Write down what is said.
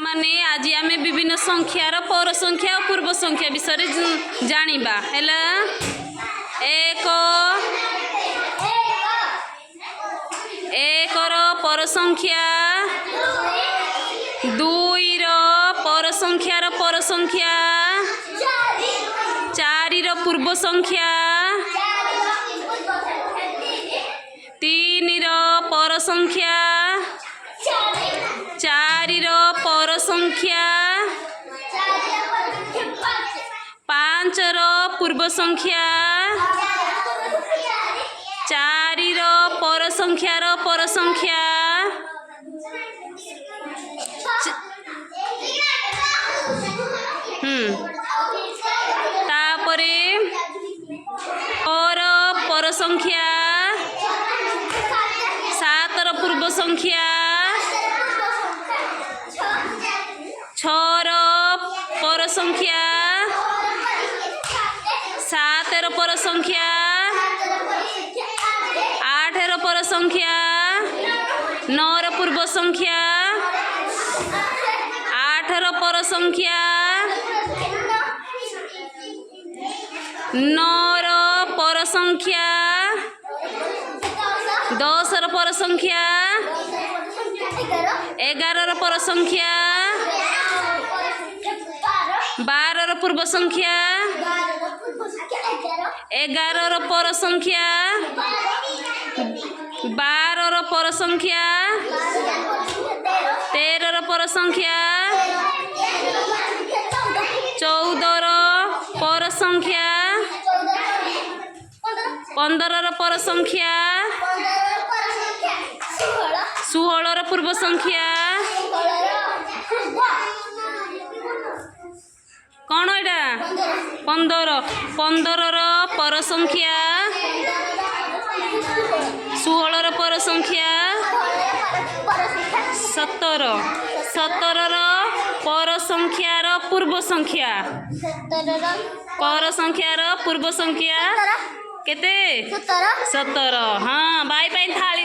माने आज आमे विभिन्न संख्यार पर संख्या और पूर्व संख्या विषय जानिबा हैला। एक पर संख्या, दुई पर संख्या, चारि पूर्व संख्या, तीन पर संख्या, चारि पर संख्या, पांच पूर्व संख्या, चारि पर संख्या, तापरे पर संख्या, सात पूर्व संख्या, छर पर संख्या, सात पर संख्या, आठ पर संख्या, नौ पूर्व संख्या, आठ पर संख्या, नौ पर संख्या, दस पर संख्या, एगार पर संख्या, बारह पूर्व संख्या, एगार पर संख्या, बारह पर संख्या, तेरह पर संख्या, चौदह पर संख्या, पंद्रह पर संख्या, सोलह पूर्व संख्या, कौन एटा पंद्रह पर संख्या, सोलह पर संख्या, सत्रह पर संख्यार पूर्व संख्या, पर संख्यार पूर्व संख्या केते 17। हाँ भाई थाली